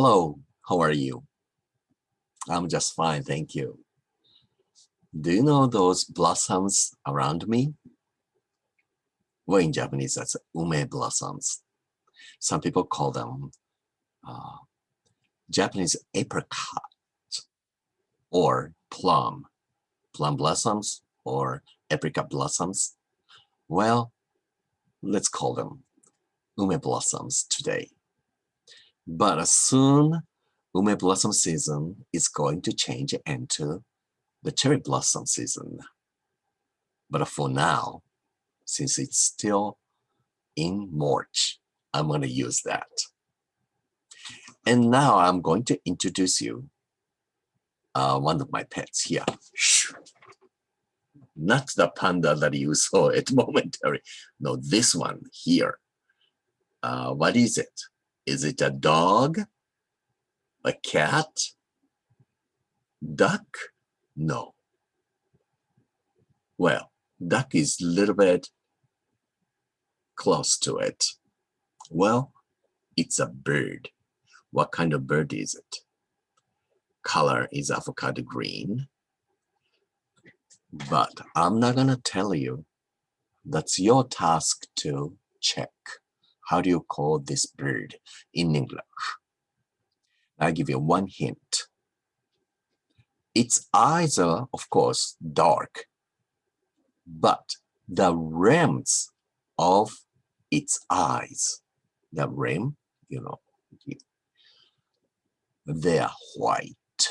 Hello, how are you? I'm just fine, thank you. Do you know those blossoms around me? Well, in Japanese, that's ume blossoms. Some people call them uh, Japanese apricot or plum blossoms or apricot blossoms. Well, let's call them ume blossoms today. But soon, ume blossom season is going to change into the cherry blossom season. But for now, since it's still in March, I'm going to use that. And now I'm going to introduce you one of my pets here. Not the panda that you saw it momentarily. No, this one here. What is it? Is it a dog? A cat? Duck? No. Well, duck is a little bit close to it. Well, it's a bird. What kind of bird is it? Color is avocado green. But I'm not going to tell you. That's your task to check. How do you call this bird in English? I'll give you one hint. Its eyes are, of course, dark. But the rims of its eyes, the rim, they are white.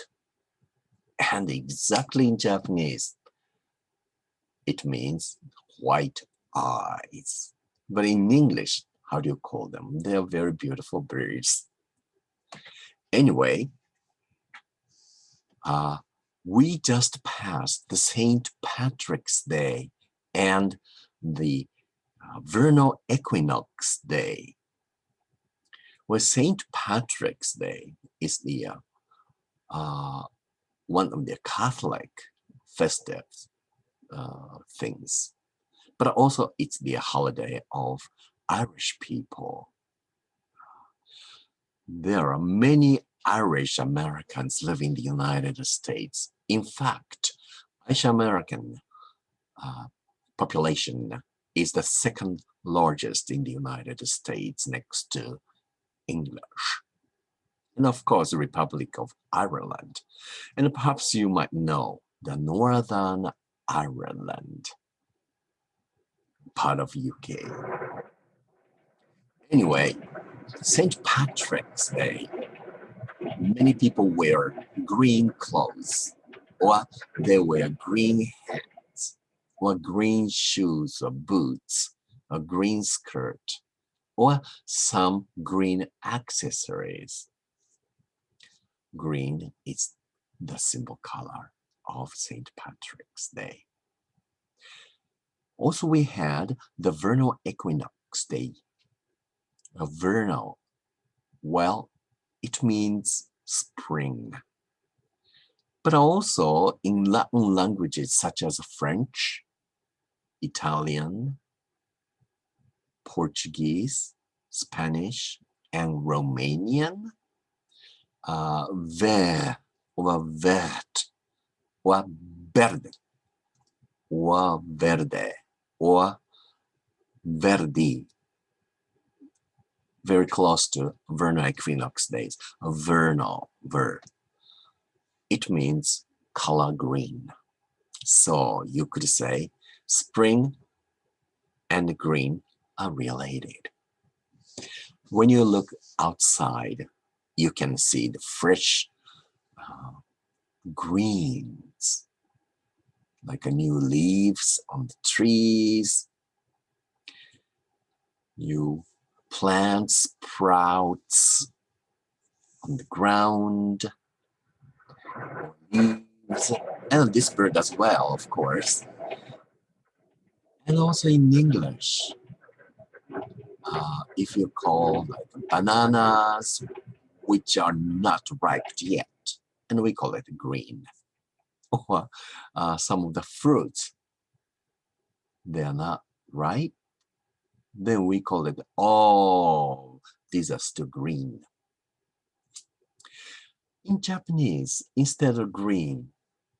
And exactly in Japanese, it means white eyes. But in English, how do you call them? They are very beautiful birds. Anyway, we just passed the St. Patrick's Day and the Vernal Equinox Day. Well, St. Patrick's Day is the one of the Catholic festive things, but also it's the holiday of Irish people. There are many Irish Americans living in the United States. In fact, Irish American population is the second largest in the United States next to English. And of course, the Republic of Ireland. And perhaps you might know the Northern Ireland, part of UK. Anyway, St. Patrick's Day, many people wear green clothes, or they wear green hats, or green shoes or boots, a green skirt, or some green accessories. Green is the symbol color of St. Patrick's Day. Also, we had the Vernal Equinox Day. Vernal, well, it means spring. But also in Latin languages such as French, Italian, Portuguese, Spanish, and Romanian, ver or vert or verde or verde or verdi, very close to vernal equinox days. Vernal, it means color green. So you could say spring and green are related. When you look outside, you can see the fresh greens, like new leaves on the trees. New plant sprouts on the ground, leaves, and this bird as well, of course. And also in English, if you call like bananas, which are not ripe yet, and we call it green, or some of the fruits, they are not ripe, then we call it, oh, these are still green. In Japanese, instead of green,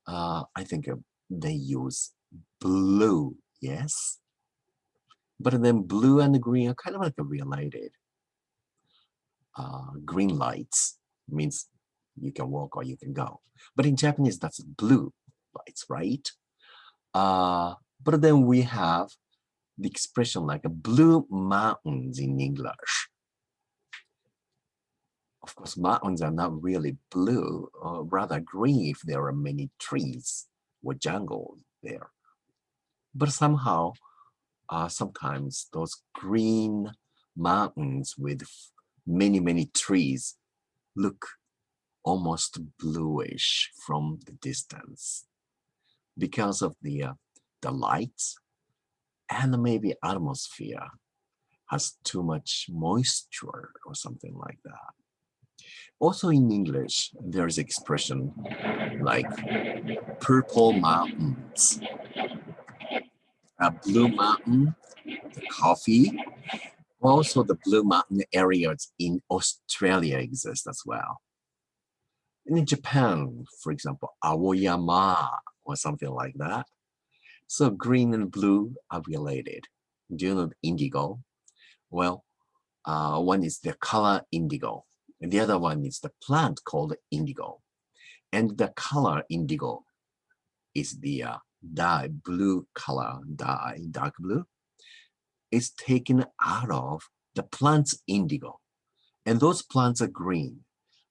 I think they use blue, yes? But then blue and green are kind of like related. Green lights means you can walk or you can go. But in Japanese, that's blue lights, right? But then we have the expression like blue mountains in English. Of course, mountains are not really blue, or rather green if there are many trees or jungle there. But somehow, sometimes those green mountains with many trees look almost bluish from the distance because of the lights and maybe atmosphere has too much moisture or something like that. Also in English, there's expression like purple mountains, a blue mountain, the coffee. Also, the blue mountain areas in Australia exist as well. And in Japan, for example, Aoyama or something like that. So green and blue are related. Do you know indigo? Well, one is the color indigo, and the other one is the plant called indigo. And the color indigo is the dye, blue color dye, dark blue, is taken out of the plant's indigo. And those plants are green,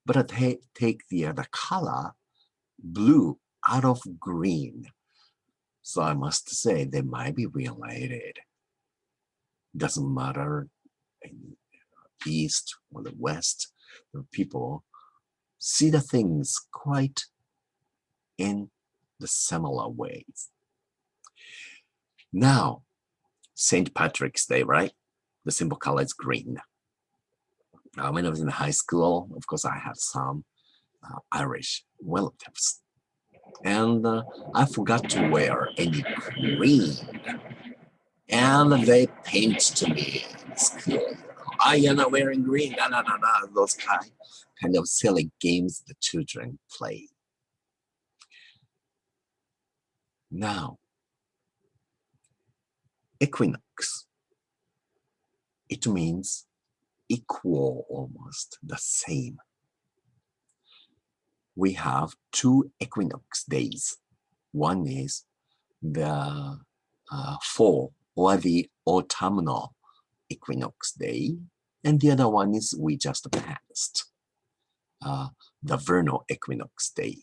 but they take the color blue out of green. So I must say they might be related. Doesn't matter in the east or the west, the people see the things quite in the similar ways. Now, St. Patrick's Day, right? The symbol color is green. When I was in high school, of course, I had some Irish relatives. And I forgot to wear any green. And they paint to me in school. You're not wearing green. No. Those kind of silly games the children play. Now, equinox. It means equal, almost the same. We have two equinox days. One is the fall or the autumnal equinox day, and the other one is we just passed, the vernal equinox day.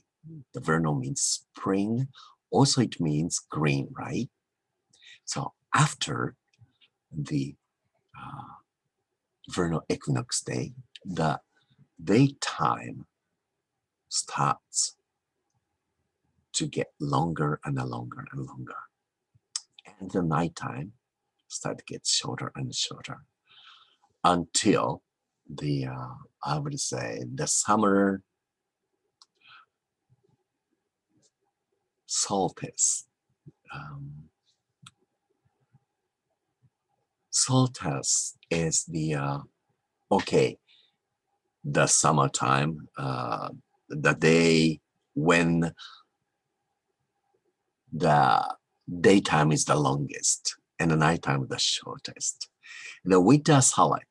The vernal means spring. Also, it means green, right? So after the vernal equinox day, the daytime starts to get longer and longer and longer. And the nighttime starts to get shorter and shorter until the, I would say, the summer solstice. Solstice is the, the summertime, the day when the daytime is the longest and the nighttime the shortest. The winter solstice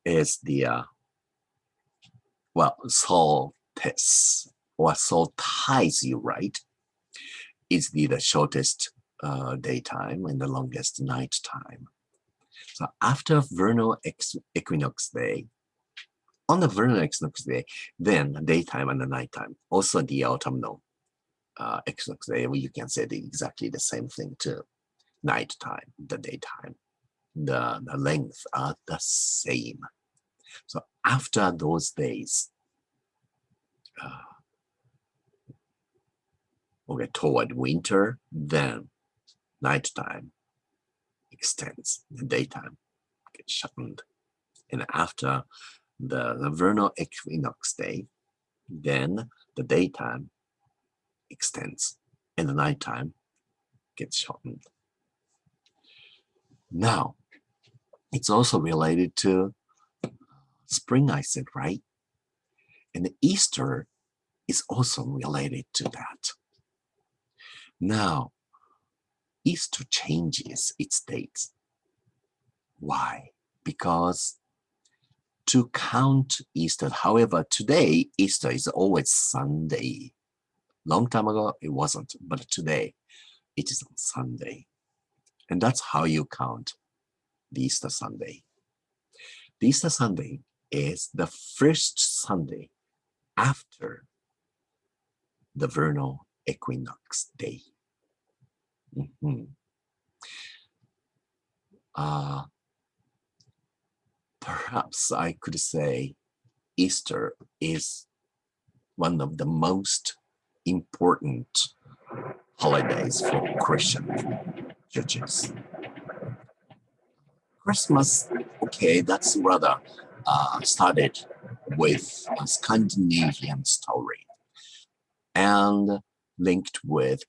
is the, solstice or solstice, you right, is the shortest daytime and the longest night time. So after vernal equinox day, on the vernal equinox day, then the daytime and the nighttime, also the autumnal equinox day, you can say exactly the same thing too. Nighttime, the daytime, the length are the same. So after those days, toward winter, then nighttime extends, the daytime gets shortened. And after the vernal equinox day, then the daytime extends and the nighttime gets shortened. Now, it's also related to spring, I said, right? And Easter is also related to that. Now, Easter changes its dates. Why? Because to count Easter, however, today Easter is always Sunday. Long time ago, it wasn't, but today it is on Sunday. And that's how you count the Easter Sunday. The Easter Sunday is the first Sunday after the Vernal Equinox day. Perhaps I could say Easter is one of the most important holidays for Christian churches. Christmas, okay, that's rather started with a Scandinavian story and linked with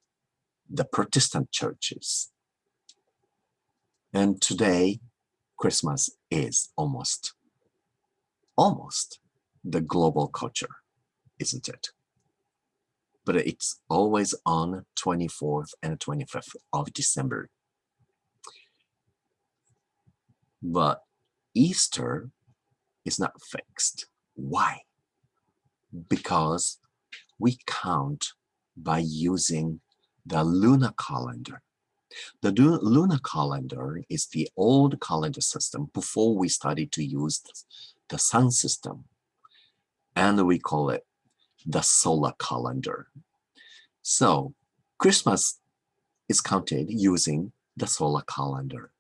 the Protestant churches. And today, Christmas is almost the global culture, isn't it? But it's always on 24th and 25th of December. But Easter is not fixed. Why? Because we count by using the lunar calendar. The lunar calendar is the old calendar system before we started to use the sun system. And we call it the solar calendar. So Christmas is counted using the solar calendar.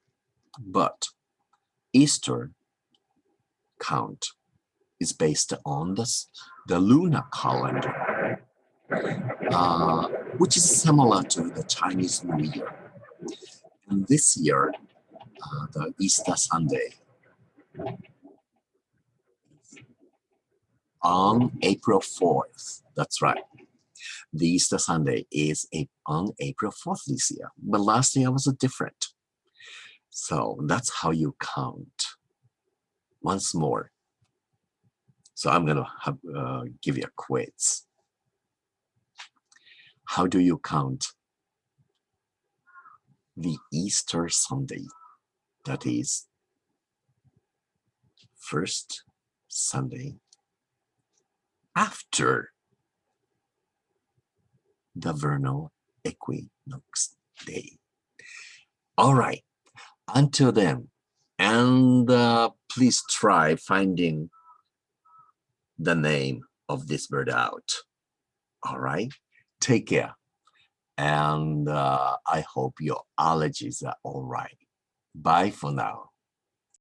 But Easter count is based on the lunar calendar, which is similar to the Chinese New Year. And this year, the Easter Sunday on April 4th. That's right. The Easter Sunday is on April 4th this year. But last year was different. So that's how you count. Once more. So I'm going to give you a quiz. How do you count the Easter Sunday? That is first Sunday after the Vernal Equinox day. All right. Until then, and please try finding the name of this bird out. All right. Take care. And I hope your allergies are all right. Bye for now.